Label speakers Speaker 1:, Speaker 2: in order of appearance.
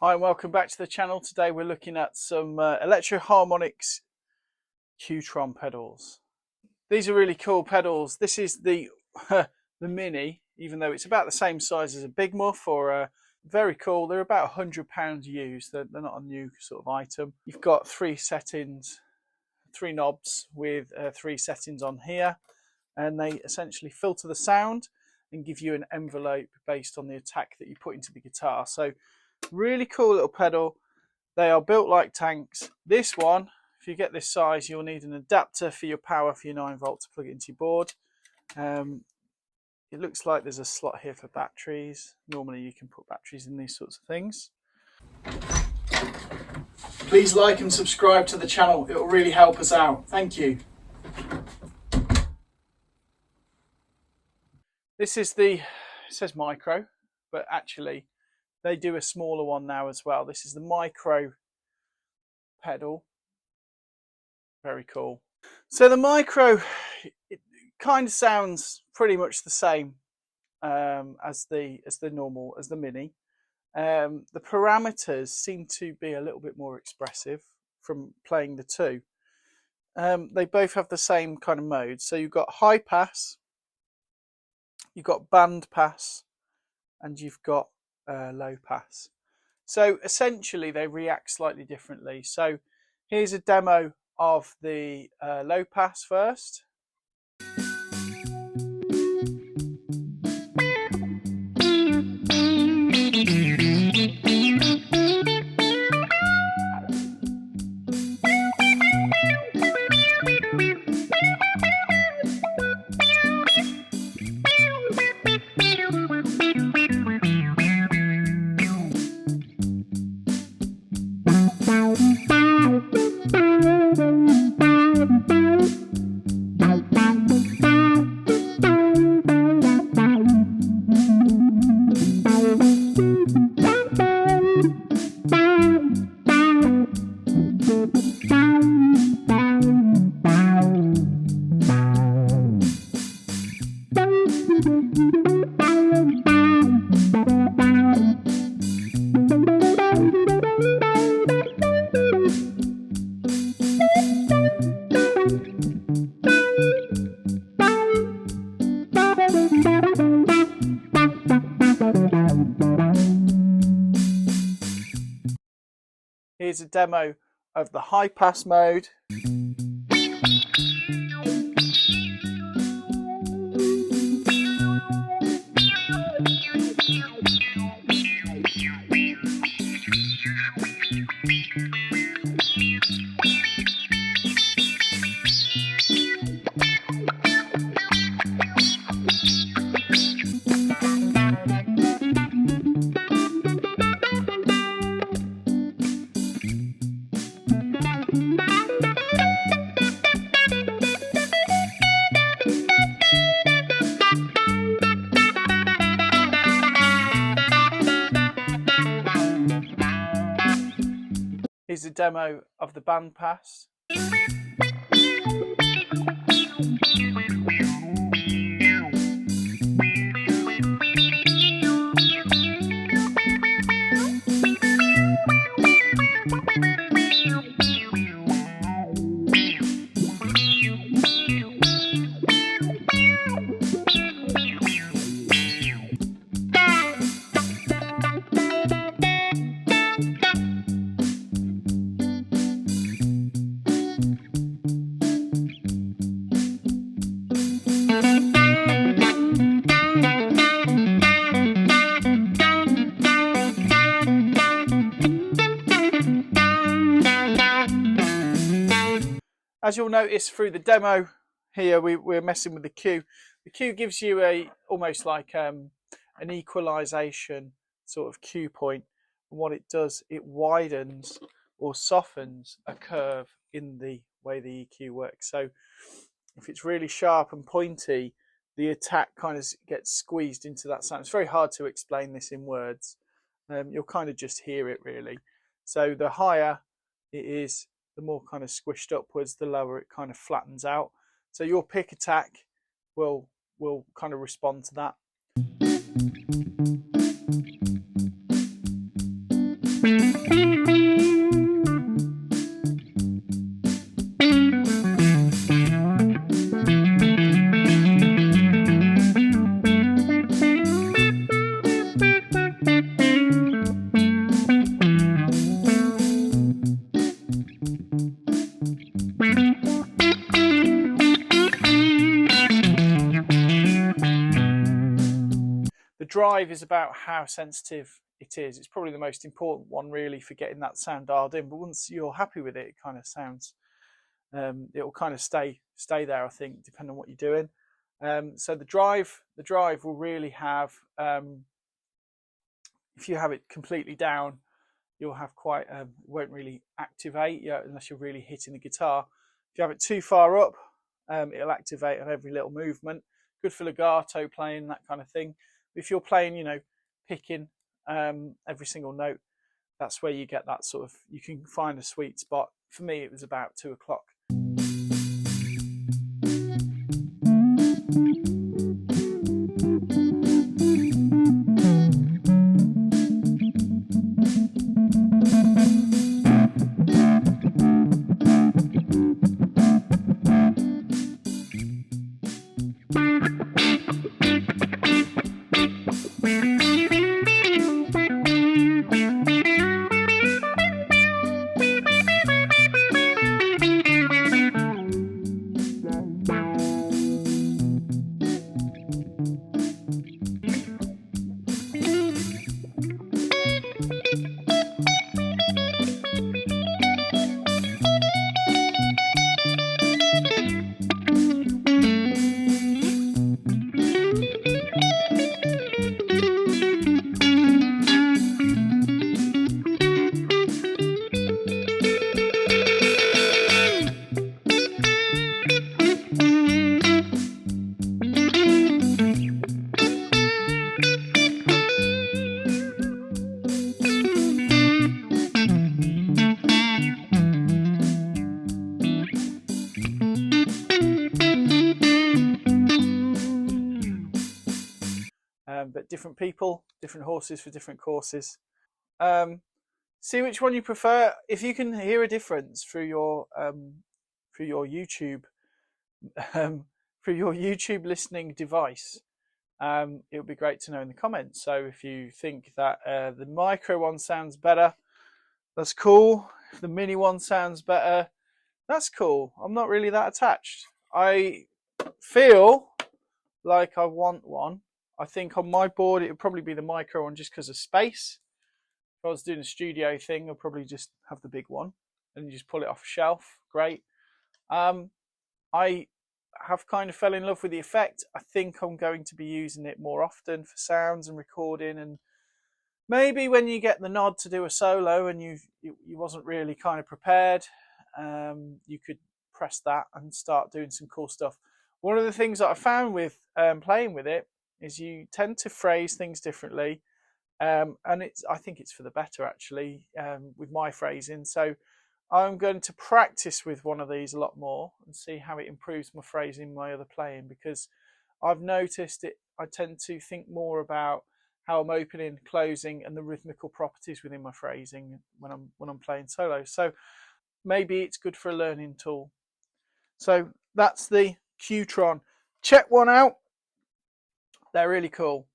Speaker 1: Hi and welcome back to the channel. Today we're looking at some Electro Harmonix Q-Tron pedals. These are really cool pedals. This is the the Mini, even though it's about the same size as a Big Muff or very cool. They're about £100 used. They're not a new sort of item. You've got 3 settings, 3 knobs with 3 settings on here, and they essentially filter the sound and give you an envelope based on the attack that you put into the guitar. So really cool little pedal. They are built like tanks. This one, if you get this size, you'll need an adapter for your power for your 9 volt to plug it into your board. It looks like there's a slot here for batteries. Normally you can put batteries in these sorts of things. Please like and subscribe to the channel. It will really help us out. Thank you. This is it says micro, but actually they do a smaller one now as well. This is the micro pedal. Very cool. So the micro, it kind of sounds pretty much the same as the Mini. The parameters seem to be a little bit more expressive from playing the two. They both have the same kind of mode. So you've got high pass, you've got band pass, and you've got low pass. So essentially they react slightly differently. So here's a demo of the low pass first. Here's a demo of the high pass mode. Here's a demo of the band pass. As you'll notice through the demo here, we're messing with the Q. The Q gives you almost like an equalization sort of Q point. And what it does, it widens or softens a curve in the way the EQ works. So if it's really sharp and pointy, the attack kind of gets squeezed into that sound. It's very hard to explain this in words. You'll kind of just hear it really. So the higher it is, the more kind of squished upwards, the lower it kind of flattens out. So your pick attack will kind of respond to that. The drive is about how sensitive it is. It's probably the most important one really for getting that sound dialed in, but once you're happy with it, it kind of sounds, it'll kind of stay there, I think, depending on what you're doing. So the drive will really have, if you have it completely down, you'll have quite, won't really activate unless you're really hitting the guitar. If you have it too far up, it'll activate on every little movement. Good for legato playing, that kind of thing. If you're playing, you know, picking every single note, that's where you get that sort of, you can find a sweet spot. For me, it was about 2 o'clock. But different people, different horses for different courses. See which one you prefer. If you can hear a difference through your YouTube listening device, it would be great to know in the comments. So if you think that the micro one sounds better, that's cool. If the mini one sounds better, that's cool. I'm not really that attached. I feel like I want one. I think on my board it would probably be the micro one just because of space. If I was doing a studio thing, I'd probably just have the big one and you just pull it off a shelf. Great. I have kind of fell in love with the effect. I think I'm going to be using it more often for sounds and recording, and maybe when you get the nod to do a solo and you wasn't really kind of prepared, you could press that and start doing some cool stuff. One of the things that I found with playing with it is you tend to phrase things differently, and I think it's for the better actually with my phrasing. So I'm going to practice with one of these a lot more and see how it improves my phrasing, my other playing, because I've noticed it. I tend to think more about how I'm opening, closing, and the rhythmical properties within my phrasing when I'm playing solo. So maybe it's good for a learning tool. So that's the Q-Tron. Check one out. They're really cool.